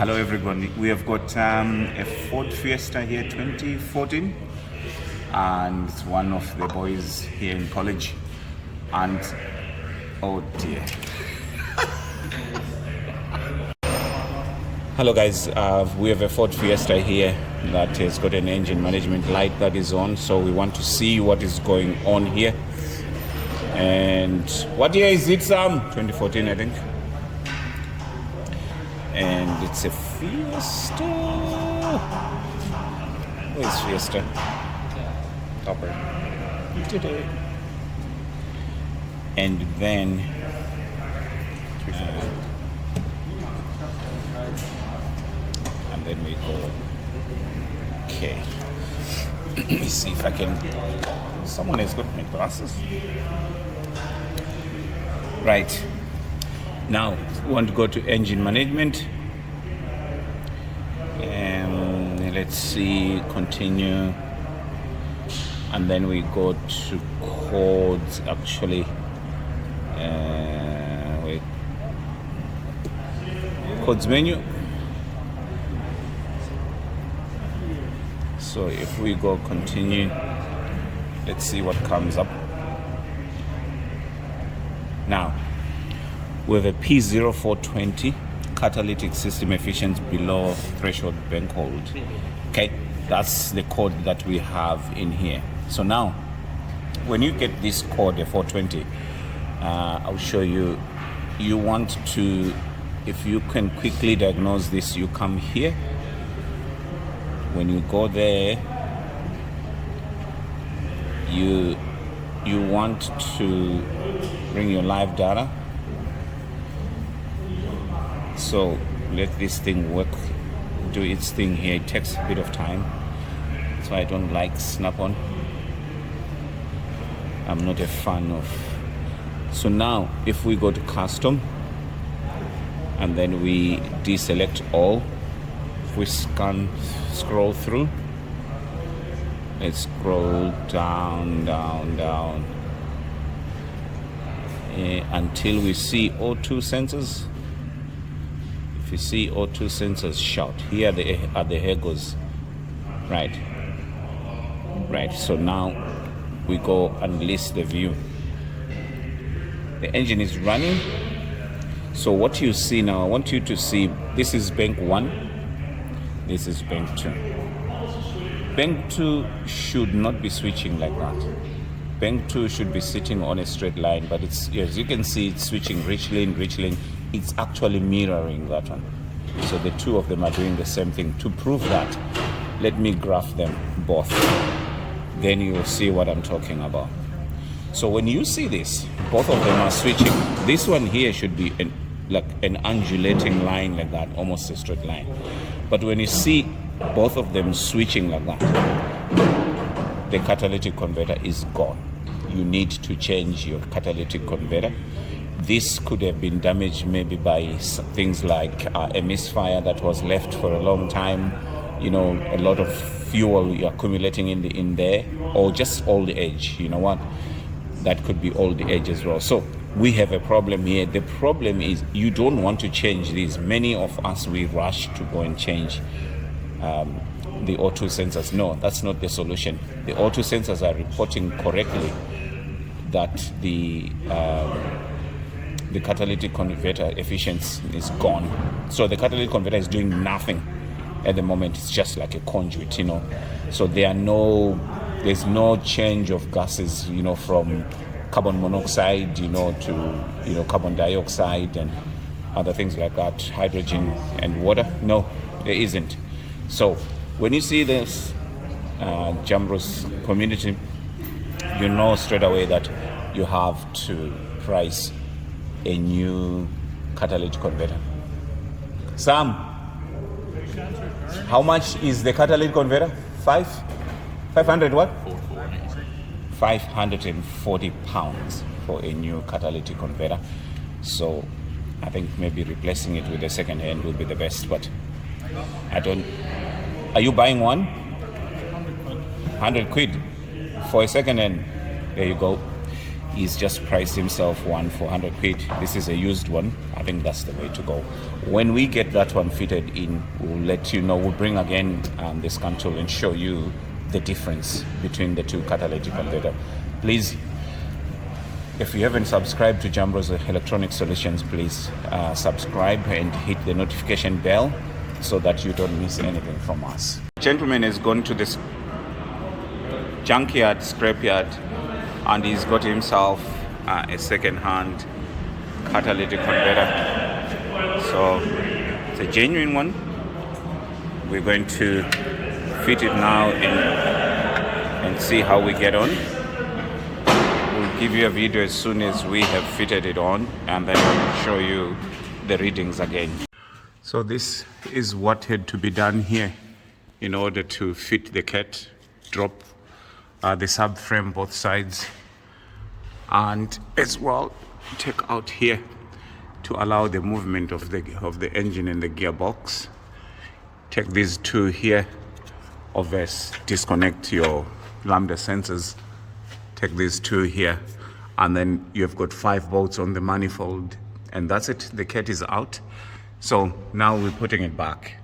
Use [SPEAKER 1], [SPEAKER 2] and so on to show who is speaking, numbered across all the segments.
[SPEAKER 1] Hello everyone, we have got a Ford Fiesta here 2014 and it's one of the boys here in college and oh dear. Hello guys, we have a Ford Fiesta here that has got an engine management light that is on, so we want to see what is going on here. And what year is it, Sam? 2014 I think. And it's a Fiesta. Where's Fiesta? Topper. Today. And then we go. Okay. Let me see if I can. Someone has got my glasses. Right. Now, we want to go to engine management. Let's see, continue. And then we go to codes, actually. Wait. Codes menu. So if we go continue, let's see what comes up. Now, we have a P0420 catalytic system efficiency below threshold bank hold. Okay, that's the code that we have in here. So now, when you get this code, a 420, I'll show you. You want to, if you can quickly diagnose this, you come here. When you go there, you want to bring your live data. So let this thing work, do its thing here. It takes a bit of time. That's why I don't like Snap-on. I'm not a fan of. So now, if we go to custom, and then we deselect all, if we scroll through, let's scroll down, until we see O2 sensors. If you see O2 sensors, shout. Here are the Hegos. Right. So now we go and list the view. The engine is running. So what you see now, I want you to see, this is bank 1. This is bank 2. Bank 2 should not be switching like that. Bank 2 should be sitting on a straight line, but it's, as you can see, it's switching rich lane. It's actually mirroring that one. So the two of them are doing the same thing. To prove that, let me graph them both. Then you'll see what I'm talking about. So when you see this, both of them are switching. This one here should be like an undulating line like that, almost a straight line. But when you see both of them switching like that, the catalytic converter is gone. You need to change your catalytic converter. This could have been damaged maybe by things like a misfire that was left for a long time, a lot of fuel accumulating in there, or just old age. You know what? That could be old age as well. So we have a problem here. The problem is you don't want to change these. Many of us, we rush to go and change the O2 sensors. No, that's not the solution. The O2 sensors are reporting correctly that the catalytic converter efficiency is gone. So the catalytic converter is doing nothing at the moment. It's just like a conduit, So there's no change of gases, from carbon monoxide, to carbon dioxide and other things like that, hydrogen and water. No, there isn't. So when you see this Jamrus community, you know straight away that you have to price a new catalytic converter. Sam, how much is the catalytic converter? 500 what? 540 pounds for a new catalytic converter. So I think maybe replacing it with a second hand will be the best, but are you buying one? 100 quid for a second hand. There you go. He's just priced himself one for 100 quid. This is a used one. I think that's the way to go. When we get that one fitted in, we'll let you know. We'll bring again the scan tool and show you the difference between the two catalytic converter. Please, if you haven't subscribed to Jambro's Electronic Solutions, please subscribe and hit the notification bell so that you don't miss anything from us. The gentleman has gone to this junkyard, scrapyard, and he's got himself a second-hand catalytic converter. So it's a genuine one. We're going to fit it now and see how we get on. We'll give you a video as soon as we have fitted it on, and then we'll show you the readings again. So this is what had to be done here in order to fit the cat, drop the subframe both sides, and as well take out here to allow the movement of the engine and the gearbox. Take these two here, obviously disconnect your lambda sensors. Take these two here, and then you've got 5 bolts on the manifold, and that's it. The cat is out. So now we're putting it back,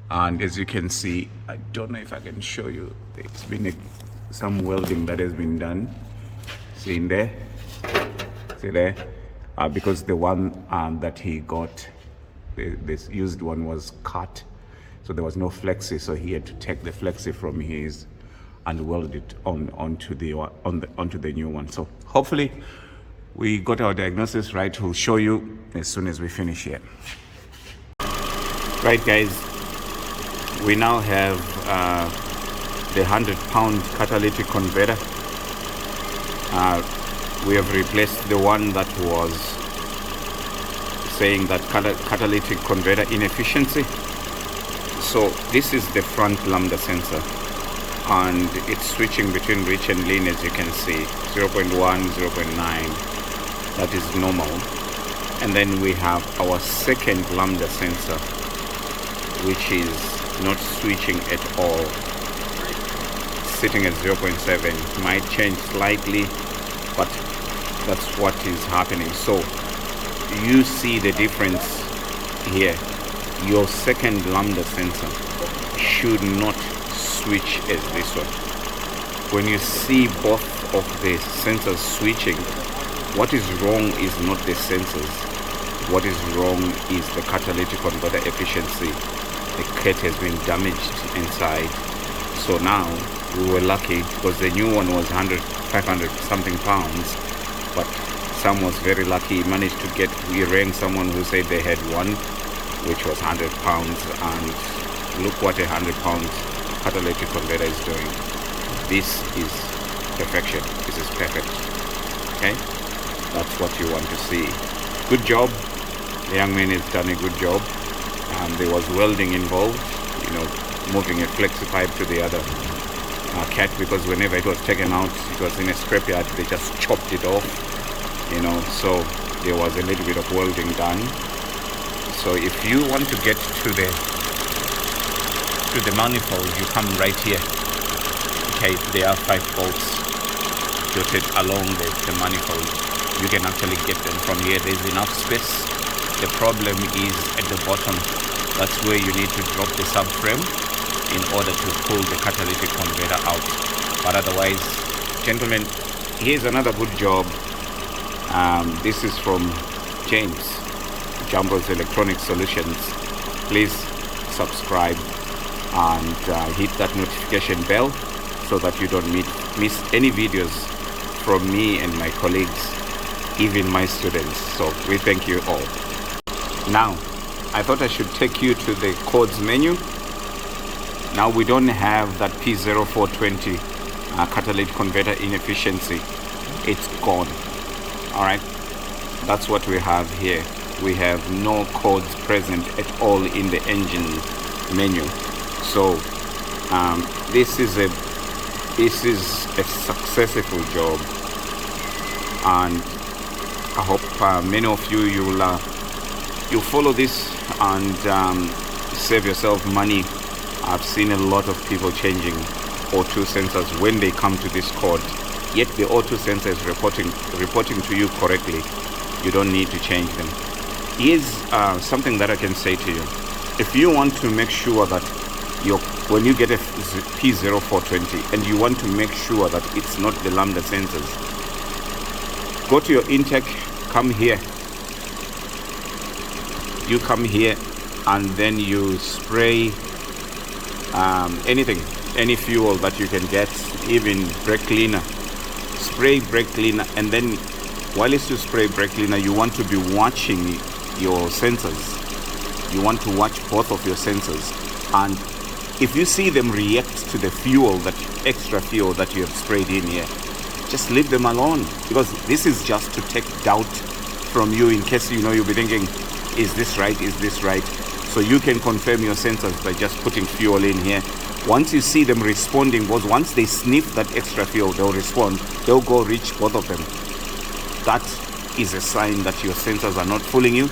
[SPEAKER 1] and as you can see, I don't know if I can show you, there's been some welding that has been done. See in there? See there? Because the one that he got, this used one, was cut, so there was no flexi, so he had to take the flexi from his and weld it onto the new one. So hopefully we got our diagnosis right. We'll show you as soon as we finish here. Right, guys, we now have the 100-pound catalytic converter. We have replaced the one that was saying that catalytic converter inefficiency. So this is the front lambda sensor, and it's switching between rich and lean, as you can see, 0.1, 0.9, that is normal. And then we have our second lambda sensor, which is not switching at all, sitting at 0.7. Might change slightly, but that's what is happening. So you see the difference here. Your second lambda sensor should not switch as this one. When you see both of the sensors switching, what is wrong is not the sensors. What is wrong is the catalytic converter efficiency. The cat has been damaged inside. So now we were lucky because the new one was 500 something pounds, but Sam was very lucky. He managed to get, we rang someone who said they had one which was 100 pounds, and look what a 100 pound catalytic converter is doing. This is perfection. This is perfect. Okay, that's what you want to see. Good job. The young man has done a good job. There was welding involved, moving a flexi pipe to the other cat, because whenever it was taken out, it was in a scrapyard, they just chopped it off, so there was a little bit of welding done. So if you want to get to the manifold, you come right here. Okay, there are 5 bolts dotted along the manifold. You can actually get them from here. There's enough space. The problem is at the bottom. That's where you need to drop the subframe in order to pull the catalytic converter out. But otherwise, gentlemen, here's another good job. This is from James, Jambro's Electronic Solutions. Please subscribe and hit that notification bell so that you don't miss any videos from me and my colleagues, even my students. So we thank you all. Now, I thought I should take you to the codes menu. Now we don't have that P0420 catalytic converter inefficiency. It's gone. All right, that's what we have here. We have no codes present at all in the engine menu. So this is a successful job, and I hope many of you you'll follow this and save yourself money. I've seen a lot of people changing O2 sensors when they come to this code. yet the O2 sensor is reporting to you correctly, you don't need to change them. Here's something that I can say to you. If you want to make sure that when you get a P0420 and you want to make sure that it's not the lambda sensors, go to your intake, come here. You come here and then you spray any fuel that you can get, even brake cleaner. Spray brake cleaner, and then while you spray brake cleaner, you want to be watching your sensors. You want to watch both of your sensors, and if you see them react to the fuel, that extra fuel that you have sprayed in here, just leave them alone, because this is just to take doubt from you in case you'll be thinking, is this right, is this right? So you can confirm your sensors by just putting fuel in here. Once you see them responding, because once they sniff that extra fuel, they'll respond, they'll go reach both of them. That is a sign that your sensors are not fooling you.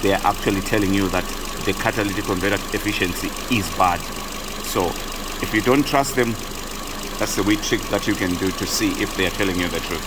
[SPEAKER 1] They are actually telling you that the catalytic converter efficiency is bad. So if you don't trust them, that's the wee trick that you can do to see if they are telling you the truth.